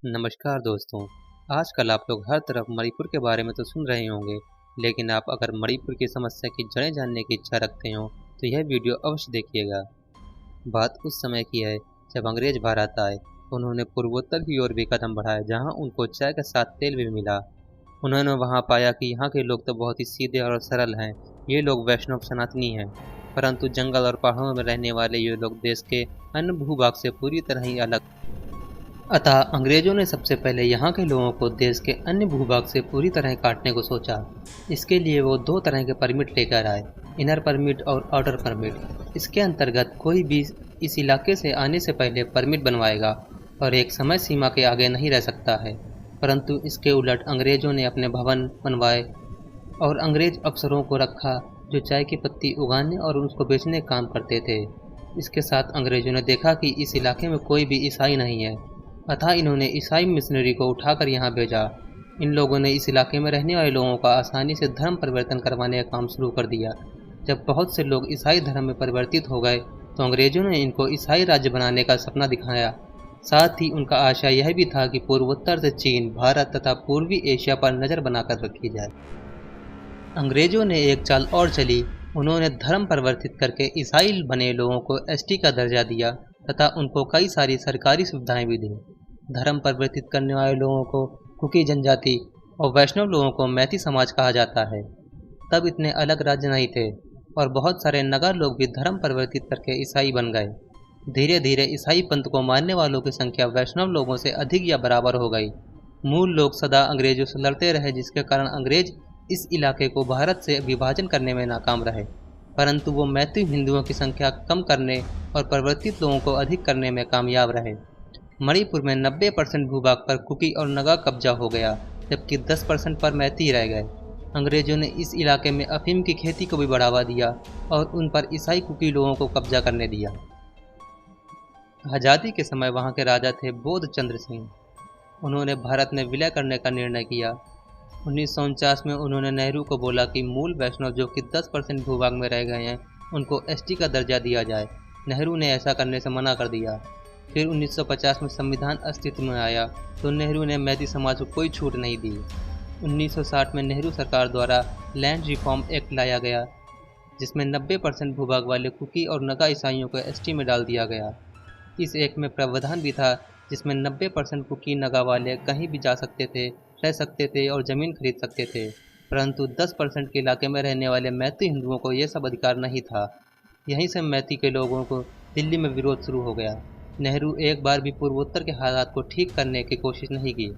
नमस्कार दोस्तों। आजकल आप लोग हर तरफ मणिपुर के बारे में तो सुन रहे होंगे, लेकिन आप अगर मणिपुर की समस्या की जड़ें जानने की इच्छा रखते हो तो यह वीडियो अवश्य देखिएगा। बात उस समय की है जब अंग्रेज भारत आए। उन्होंने पूर्वोत्तर की ओर भी कदम बढ़ाए, जहां उनको चाय के साथ तेल भी मिला। उन्होंने वहां पाया कि यहाँ के लोग तो बहुत ही सीधे और सरल हैं। ये लोग वैष्णव सनातनी हैं, परंतु जंगल और पहाड़ों में रहने वाले ये लोग देश के अन्य भूभाग से पूरी तरह ही अलग। अतः अंग्रेजों ने सबसे पहले यहाँ के लोगों को देश के अन्य भूभाग से पूरी तरह काटने को सोचा। इसके लिए वो दो तरह के परमिट लेकर आए, इनर परमिट और आउटर परमिट। इसके अंतर्गत कोई भी इस इलाके से आने से पहले परमिट बनवाएगा और एक समय सीमा के आगे नहीं रह सकता है। परंतु इसके उलट अंग्रेजों ने अपने भवन बनवाए और अंग्रेज अफसरों को रखा जो चाय की पत्ती उगाने और उसको बेचने का काम करते थे। इसके साथ अंग्रेजों ने देखा कि इस इलाके में कोई भी ईसाई नहीं है, अतः इन्होंने ईसाई मिशनरी को उठाकर यहाँ भेजा। इन लोगों ने इस इलाके में रहने वाले लोगों का आसानी से धर्म परिवर्तन करवाने का काम शुरू कर दिया। जब बहुत से लोग ईसाई धर्म में परिवर्तित हो गए तो अंग्रेजों ने इनको ईसाई राज्य बनाने का सपना दिखाया। साथ ही उनका आशय यह भी था कि पूर्वोत्तर से चीन, भारत तथा पूर्वी एशिया पर नज़र बनाकर रखी जाए। अंग्रेजों ने एक चाल और चली। उन्होंने धर्म परिवर्तित करके ईसाई बने लोगों को एसटी का दर्जा दिया तथा उनको कई सारी सरकारी सुविधाएं भी दी। धर्म परिवर्तित करने वाले लोगों को कुकी जनजाति और वैष्णव लोगों को मैती समाज कहा जाता है। तब इतने अलग राज्य नहीं थे और बहुत सारे नगा लोग भी धर्म परिवर्तित करके ईसाई बन गए। धीरे धीरे ईसाई पंथ को मानने वालों की संख्या वैष्णव लोगों से अधिक या बराबर हो गई। मूल लोग सदा अंग्रेजों से लड़ते रहे, जिसके कारण अंग्रेज इस इलाके को भारत से विभाजन करने में नाकाम रहे। परंतु वो मैती हिंदुओं की संख्या कम करने और परिवर्तित लोगों को अधिक करने में कामयाब रहे। मणिपुर में 90% भूभाग पर कुकी और नगा कब्जा हो गया, जबकि 10% पर मैती रह गए। अंग्रेजों ने इस इलाके में अफीम की खेती को भी बढ़ावा दिया और उन पर ईसाई कुकी लोगों को कब्जा करने दिया। आज़ादी के समय वहाँ के राजा थे बोध चंद्र सिंह। उन्होंने भारत में विलय करने का निर्णय किया। 1949 में उन्होंने नेहरू को बोला कि मूल वैष्णव जो कि 10% भूभाग में रह गए हैं, उनको एसटी का दर्जा दिया जाए। नेहरू ने ऐसा करने से मना कर दिया। फिर 1950 में संविधान अस्तित्व में आया तो नेहरू ने मैती समाज को कोई छूट नहीं दी। 1960 में नेहरू सरकार द्वारा लैंड रिफॉर्म एक्ट लाया गया, जिसमें 90% भूभाग वाले कुकी और नगा ईसाइयों को एसटी में डाल दिया गया। इस एक्ट में प्रावधान भी था जिसमें 90% कुकी नगा वाले कहीं भी जा सकते थे, रह सकते थे और ज़मीन खरीद सकते थे, परंतु 10% के इलाके में रहने वाले मैती हिंदुओं को यह सब अधिकार नहीं था। यहीं से मैती के लोगों को दिल्ली में विरोध शुरू हो गया। नेहरू एक बार भी पूर्वोत्तर के हालात को ठीक करने की कोशिश नहीं की।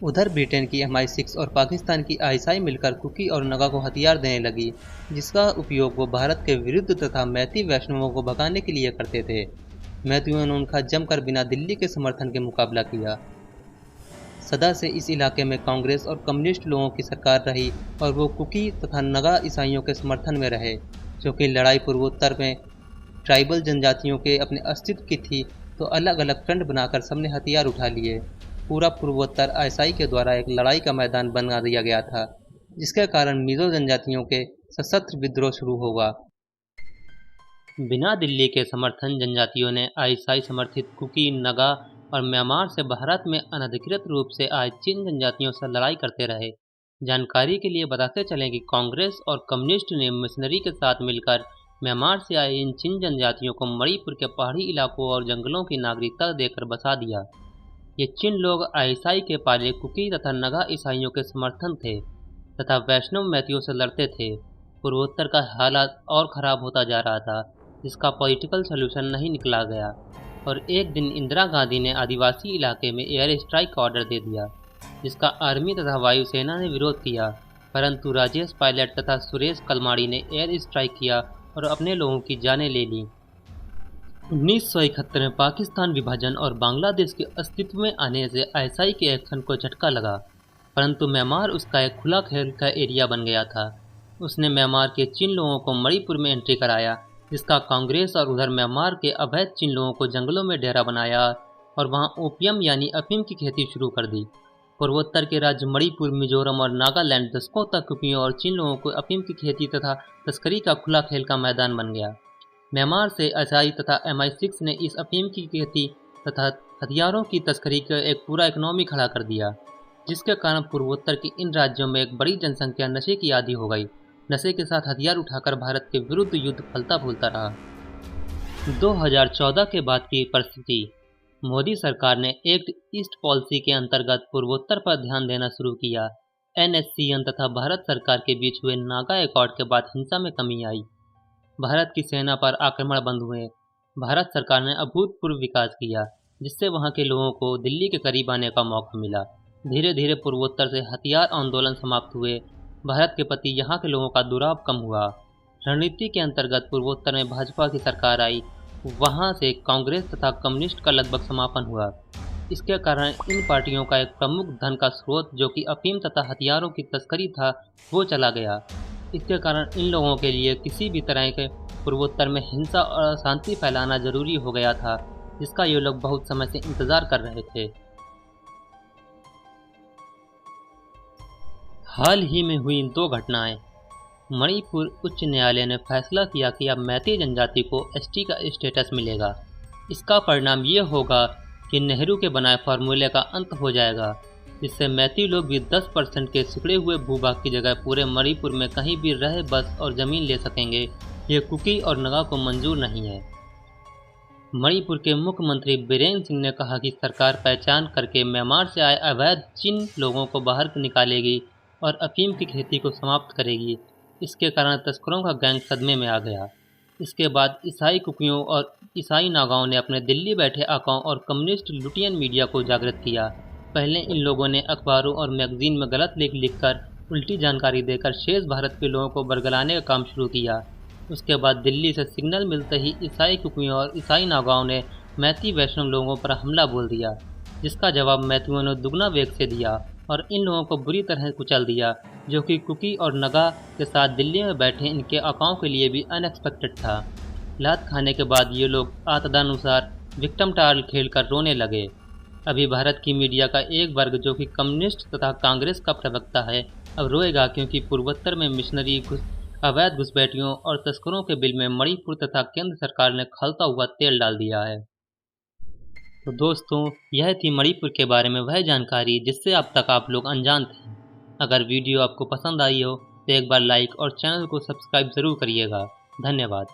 उधर ब्रिटेन की MI6 और पाकिस्तान की ISI मिलकर कुकी और नगा को हथियार देने लगी, जिसका उपयोग वो भारत के विरुद्ध तथा मैती वैष्णवों को भगाने के लिए करते थे। मैतियों ने उनका जमकर बिना दिल्ली के समर्थन के मुकाबला किया। सदा से इस इलाके में कांग्रेस और कम्युनिस्ट लोगों की सरकार रही और वो कुकी तथा नगा ईसाइयों के समर्थन में रहे। क्योंकि लड़ाई पूर्वोत्तर में ट्राइबल जनजातियों के अपने अस्तित्व की थी, तो अलग अलग फ्रंट बनाकर सबने हथियार उठा लिए। पूरा पूर्वोत्तर आईएसआई के द्वारा एक लड़ाई का मैदान बना दिया गया था, जिसके कारण मिजो जनजातियों के सशस्त्र विद्रोह शुरू होगा। बिना दिल्ली के समर्थन जनजातियों ने आईएसआई समर्थित कुकी, नगा और म्यांमार से भारत में अनधिकृत रूप से आए चीन जनजातियों से लड़ाई करते रहे। जानकारी के लिए बताते चलें कि कांग्रेस और कम्युनिस्ट ने मिशनरी के साथ मिलकर म्यांमार से आए इन चीन जनजातियों को मणिपुर के पहाड़ी इलाकों और जंगलों की नागरिकता देकर बसा दिया। ये चीन लोग आईएसआई के पाले कुकी तथा नगा ईसाइयों के समर्थन थे तथा वैष्णव मैतियों से लड़ते थे। पूर्वोत्तर का हालात और ख़राब होता जा रहा था, जिसका पॉलिटिकल सोल्यूशन नहीं निकला गया और एक दिन इंदिरा गांधी ने आदिवासी इलाके में एयर स्ट्राइक का ऑर्डर दे दिया, जिसका आर्मी तथा वायुसेना ने विरोध किया। परंतु राजेश पायलट तथा सुरेश कलमाड़ी ने एयर स्ट्राइक किया और अपने लोगों की जानें ले ली। 1971 में पाकिस्तान विभाजन और बांग्लादेश के अस्तित्व में आने से आईएसआई के एक्शन को झटका लगा, परंतु म्यांमार उसका एक खुला खेल का एरिया बन गया था। उसने म्यांमार के चीन लोगों को मणिपुर में एंट्री कराया, जिसका कांग्रेस और उधर म्यांमार के अवैध चीन लोगों को जंगलों में डेरा बनाया और वहां ओपियम यानी अफीम की खेती शुरू कर दी। पूर्वोत्तर के राज्य मणिपुर, मिजोरम और नागालैंड दशकों तक कुकियों और चीन लोगों को अफीम की खेती तथा तस्करी का खुला खेल का मैदान बन गया। म्यांमार से आईएसआई तथा MI6 ने इस अफीम की खेती तथा हथियारों की तस्करी का एक पूरा इकोनॉमी खड़ा कर दिया, जिसके कारण पूर्वोत्तर के इन राज्यों में एक बड़ी जनसंख्या नशे की आदी हो गई। नशे के साथ हथियार उठाकर भारत के विरुद्ध युद्ध फलता फूलता रहा। 2014 के बाद की परिस्थिति। मोदी सरकार ने एक्ट ईस्ट पॉलिसी के अंतर्गत पूर्वोत्तर पर ध्यान देना शुरू किया। NSCN तथा भारत सरकार के बीच हुए नागा एकॉर्ड के बाद हिंसा में कमी आई। भारत की सेना पर आक्रमण बंद हुए। भारत सरकार ने अभूतपूर्व विकास किया, जिससे वहां के लोगों को दिल्ली के करीब आने का मौका मिला। धीरे धीरे पूर्वोत्तर से हथियार आंदोलन समाप्त हुए। भारत के प्रति यहाँ के लोगों का दुराव कम हुआ। रणनीति के अंतर्गत पूर्वोत्तर में भाजपा की सरकार आई। वहां से कांग्रेस तथा कम्युनिस्ट का लगभग समापन हुआ। इसके कारण इन पार्टियों का एक प्रमुख धन का स्रोत, जो कि अफीम तथा हथियारों की तस्करी था, वो चला गया। इसके कारण इन लोगों के लिए किसी भी तरह के पूर्वोत्तर में हिंसा और अशांति फैलाना जरूरी हो गया था, जिसका ये लोग बहुत समय से इंतजार कर रहे थे। हाल ही में हुई 2 घटनाएं। मणिपुर उच्च न्यायालय ने फैसला किया कि अब मैती जनजाति को ST का स्टेटस मिलेगा। इसका परिणाम ये होगा कि नेहरू के बनाए फार्मूले का अंत हो जाएगा, जिससे मैती लोग भी 10% के सिकुड़े हुए भूभाग की जगह पूरे मणिपुर में कहीं भी रह बस और ज़मीन ले सकेंगे। ये कुकी और नगा को मंजूर नहीं है। मणिपुर के मुख्यमंत्री बीरेन सिंह ने कहा कि सरकार पहचान करके म्यांमार से आए अवैध चीन लोगों को बाहर निकालेगी और अफीम की खेती को समाप्त करेगी। इसके कारण तस्करों का गैंग सदमे में आ गया। इसके बाद ईसाई कुकियों और ईसाई नागाओं ने अपने दिल्ली बैठे आकाओं और कम्युनिस्ट लुटियन मीडिया को जागृत किया। पहले इन लोगों ने अखबारों और मैगजीन में गलत लेख लिखकर उल्टी जानकारी देकर शेष भारत के लोगों को बरगलाने का काम शुरू किया। उसके बाद दिल्ली से सिग्नल मिलते ही ईसाई कुकियों और ईसाई नागाओं ने मैती वैष्णव लोगों पर हमला बोल दिया, जिसका जवाब मैतियों ने दुगना वेग से दिया और इन लोगों को बुरी तरह कुचल दिया, जो कि कुकी और नगा के साथ दिल्ली में बैठे इनके आकाओं के लिए भी अनएक्सपेक्टेड था। लात खाने के बाद ये लोग आतदानुसार विक्टिम टाल खेलकर रोने लगे। अभी भारत की मीडिया का एक वर्ग, जो कि कम्युनिस्ट तथा कांग्रेस का प्रवक्ता है, अब रोएगा, क्योंकि पूर्वोत्तर में मिशनरी अवैध घुसपैठियों और तस्करों के बिल में मणिपुर तथा केंद्र सरकार ने खौलता हुआ तेल डाल दिया है। तो दोस्तों, यह थी मणिपुर के बारे में वह जानकारी जिससे अब तक आप लोग अनजान थे। अगर वीडियो आपको पसंद आई हो तो एक बार लाइक और चैनल को सब्सक्राइब ज़रूर करिएगा। धन्यवाद।